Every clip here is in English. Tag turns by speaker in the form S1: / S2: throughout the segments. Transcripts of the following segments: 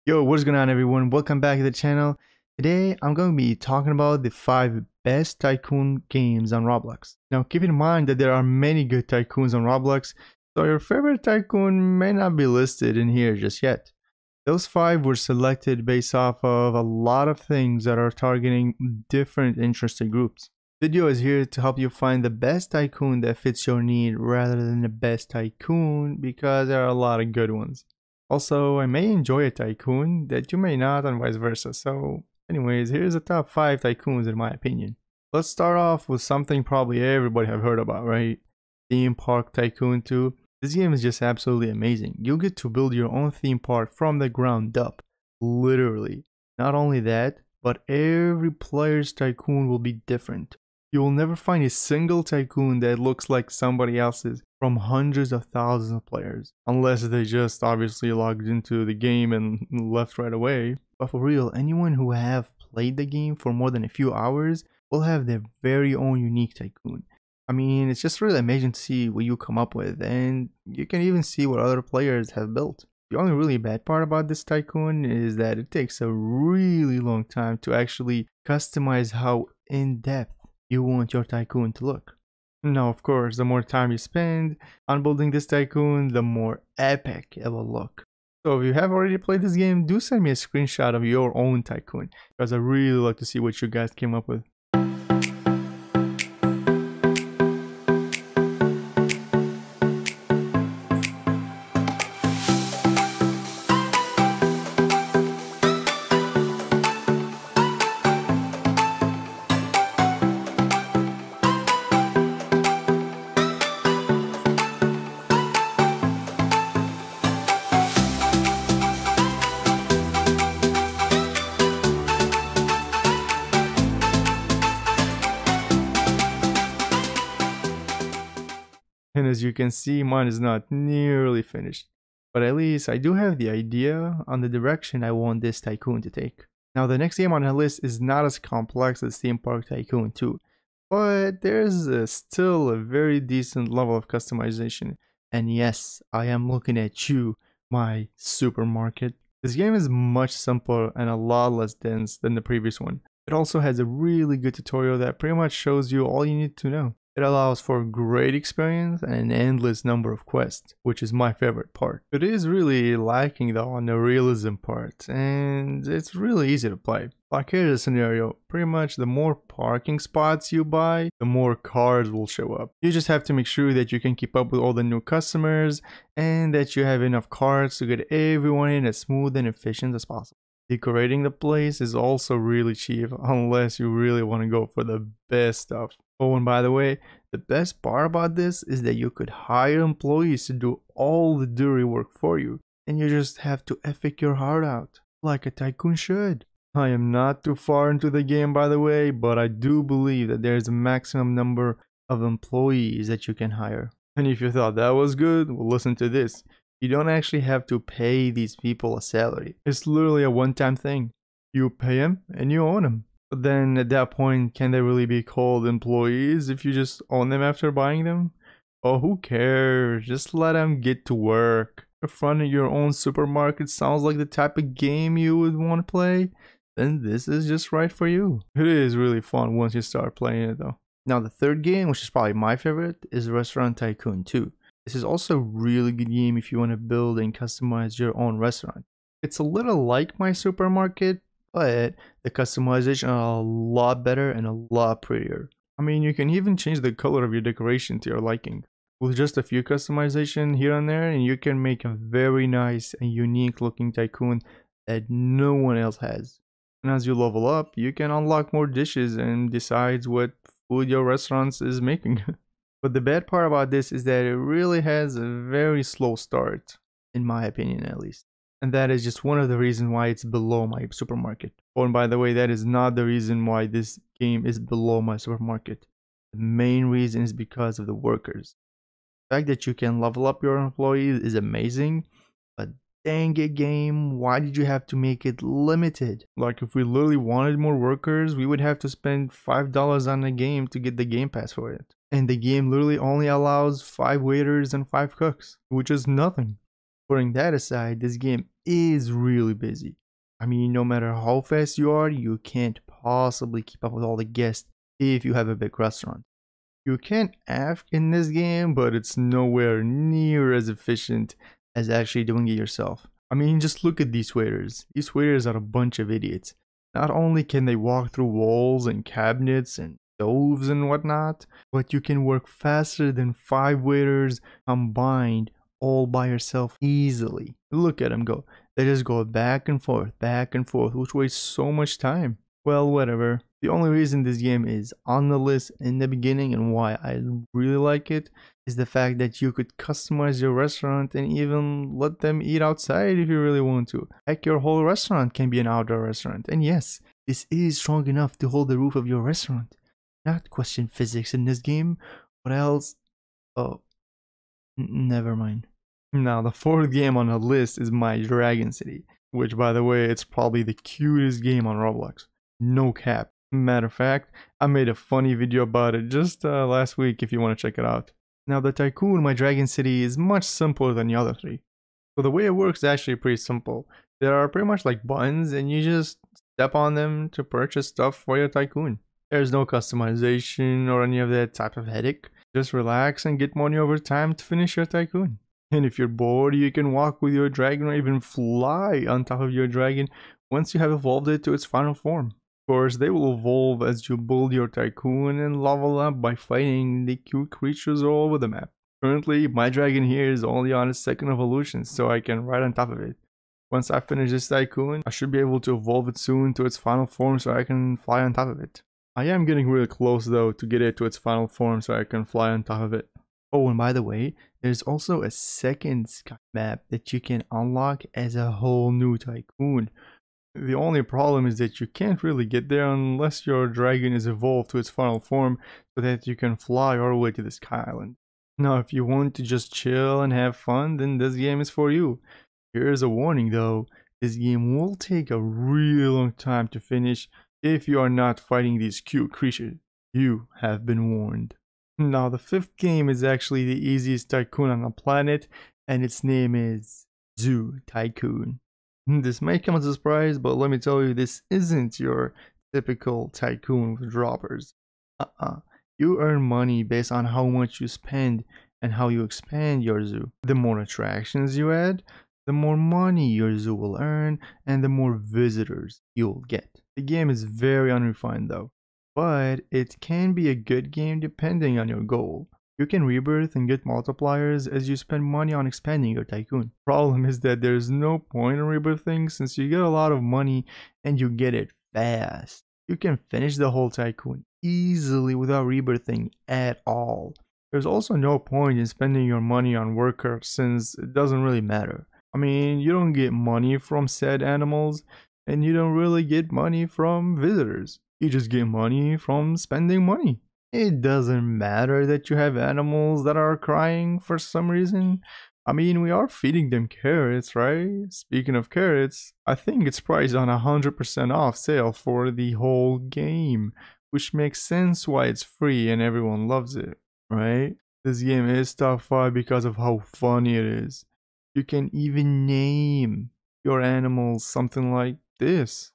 S1: Yo, what's going on everyone? Welcome back to the channel. Today I'm going to be talking about the 5 best Tycoon games on Roblox. Now keep in mind that there are many good Tycoons on Roblox, so your favorite Tycoon may not be listed in here just yet. Those 5 were selected based off of a lot of things that are targeting different interested groups. This video is here to help you find the best Tycoon that fits your need rather than the best Tycoon, because there are a lot of good ones. Also, I may enjoy a Tycoon that you may not, and vice versa. So anyways, here's the top 5 Tycoons in my opinion. Let's start off with something probably everybody have heard about, right? Theme Park Tycoon 2. This game is just absolutely amazing. You get to build your own theme park from the ground up, literally. Not only that, but every player's Tycoon will be different. You will never find a single Tycoon that looks like somebody else's from hundreds of thousands of players, unless they just obviously logged into the game and left right away. But for real, anyone who have played the game for more than a few hours will have their very own unique Tycoon. I mean, it's just really amazing to see what you come up with, and you can even see what other players have built. The only really bad part about this Tycoon is that it takes a really long time to actually customize how in-depth you want your Tycoon to look. Now, of course, the more time you spend on building this Tycoon, the more epic it will look. So if you have already played this game, do send me a screenshot of your own Tycoon, because I really like to see what you guys came up with. And as you can see, mine is not nearly finished. But at least I do have the idea on the direction I want this Tycoon to take. Now the next game on the list is not as complex as Theme Park Tycoon 2. But there's still a very decent level of customization. And yes, I am looking at you, my supermarket. This game is much simpler and a lot less dense than the previous one. It also has a really good tutorial that pretty much shows you all you need to know. It allows for a great experience and an endless number of quests, which is my favorite part. It is really lacking though on the realism part, and it's really easy to play. Like here's a scenario, pretty much the more parking spots you buy, the more cars will show up. You just have to make sure that you can keep up with all the new customers and that you have enough cars to get everyone in as smooth and efficient as possible. Decorating the place is also really cheap unless you really want to go for the best stuff. Oh, and by the way, the best part about this is that you could hire employees to do all the dirty work for you, and you just have to epic your heart out, like a Tycoon should. I am not too far into the game, by the way, but I do believe that there is a maximum number of employees that you can hire. And if you thought that was good, well, listen to this. You don't actually have to pay these people a salary. It's literally a one-time thing. You pay them and you own them. But then at that point, can they really be called employees if you just own them after buying them? Oh, who cares? Just let them get to work. If running your own supermarket sounds like the type of game you would want to play, then this is just right for you. It is really fun once you start playing it though. Now the third game, which is probably my favorite, is Restaurant Tycoon 2. This is also a really good game if you want to build and customize your own restaurant. It's a little like my supermarket, but the customization are a lot better and a lot prettier. I mean, you can even change the color of your decoration to your liking. With just a few customization here and there, and you can make a very nice and unique looking Tycoon that no one else has. And as you level up, you can unlock more dishes and decide what food your restaurant is making. But the bad part about this is that it really has a very slow start, in my opinion at least. And that is just one of the reasons why it's below my supermarket. Oh, and by the way, that is not the reason why this game is below my supermarket. The main reason is because of the workers. The fact that you can level up your employees is amazing, but dang it game, why did you have to make it limited? Like if we literally wanted more workers, we would have to spend $5 on the game to get the game pass for it. And the game literally only allows 5 waiters and 5 cooks, which is nothing. Putting that aside, this game is really busy. I mean, no matter how fast you are, you can't possibly keep up with all the guests if you have a big restaurant. You can ask in this game, but it's nowhere near as efficient as actually doing it yourself. I mean, just look at these waiters. These waiters are a bunch of idiots. Not only can they walk through walls and cabinets and stoves and whatnot, but you can work faster than 5 waiters combined all by yourself easily. Look at them go. They just go back and forth, which wastes so much time. Well, whatever. The only reason this game is on the list in the beginning and why I really like it is the fact that you could customize your restaurant and even let them eat outside if you really want to. Heck, your whole restaurant can be an outdoor restaurant. And yes, this is strong enough to hold the roof of your restaurant. Not question physics in this game. What else? Oh, never mind. Now, the 4th game on the list is My Dragon City, which, by the way, it's probably the cutest game on Roblox. No cap. Matter of fact, I made a funny video about it just last week if you want to check it out. Now, the Tycoon My Dragon City is much simpler than the other 3. So the way it works is actually pretty simple. There are pretty much like buttons and you just step on them to purchase stuff for your Tycoon. There's no customization or any of that type of headache. Just relax and get money over time to finish your Tycoon. And if you're bored, you can walk with your dragon or even fly on top of your dragon once you have evolved it to its final form. Of course, they will evolve as you build your Tycoon and level up by fighting the cute creatures all over the map. Currently, my dragon here is only on its 2nd evolution, so I can ride on top of it. Once I finish this Tycoon, I should be able to evolve it soon to its final form so I can fly on top of it. I am getting really close though to get it to its final form so I can fly on top of it. Oh, and by the way, there's also a 2nd sky map that you can unlock as a whole new Tycoon. The only problem is that you can't really get there unless your dragon is evolved to its final form so that you can fly all the way to the Sky Island. Now, if you want to just chill and have fun, then this game is for you. Here's a warning though, this game will take a really long time to finish if you are not fighting these cute creatures. You have been warned. Now, the 5th game is actually the easiest Tycoon on the planet, and its name is Zoo Tycoon. This may come as a surprise, but let me tell you, this isn't your typical Tycoon with droppers. You earn money based on how much you spend and how you expand your zoo. The more attractions you add, the more money your zoo will earn and the more visitors you'll get. The game is very unrefined though, but it can be a good game depending on your goal. You can rebirth and get multipliers as you spend money on expanding your Tycoon. Problem is that there's no point in rebirthing since you get a lot of money and you get it fast. You can finish the whole Tycoon easily without rebirthing at all. There's also no point in spending your money on workers since it doesn't really matter. I mean, you don't get money from said animals and you don't really get money from visitors. You just get money from spending money. It doesn't matter that you have animals that are crying for some reason. I mean, we are feeding them carrots, right? Speaking of carrots, I think it's priced on 100% off sale for the whole game, which makes sense why it's free and everyone loves it, right? This game is top 5 because of how funny it is. You can even name your animals something like this.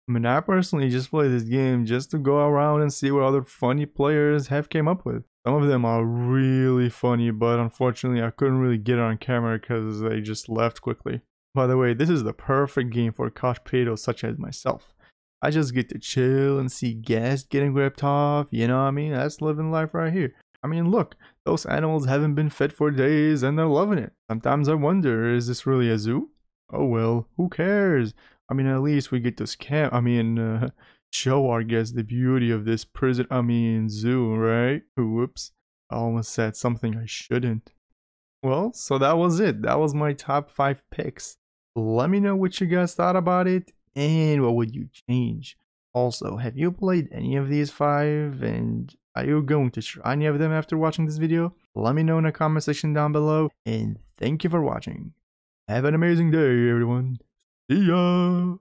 S1: I mean, I personally just play this game just to go around and see what other funny players have came up with. Some of them are really funny, but unfortunately I couldn't really get it on camera because they just left quickly. By the way, this is the perfect game for couch potatoes such as myself. I just get to chill and see guests getting ripped off, you know what I mean? That's living life right here. I mean, look, those animals haven't been fed for days and they're loving it. Sometimes I wonder, is this really a zoo? Oh well, who cares? I mean, at least we get to show our guests the beauty of this zoo, right? Whoops, I almost said something I shouldn't. Well, so that was it. That was my top 5 picks. Let me know what you guys thought about it and what would you change. Also, have you played any of these 5 and are you going to try any of them after watching this video? Let me know in the comment section down below and thank you for watching. Have an amazing day, everyone. See ya!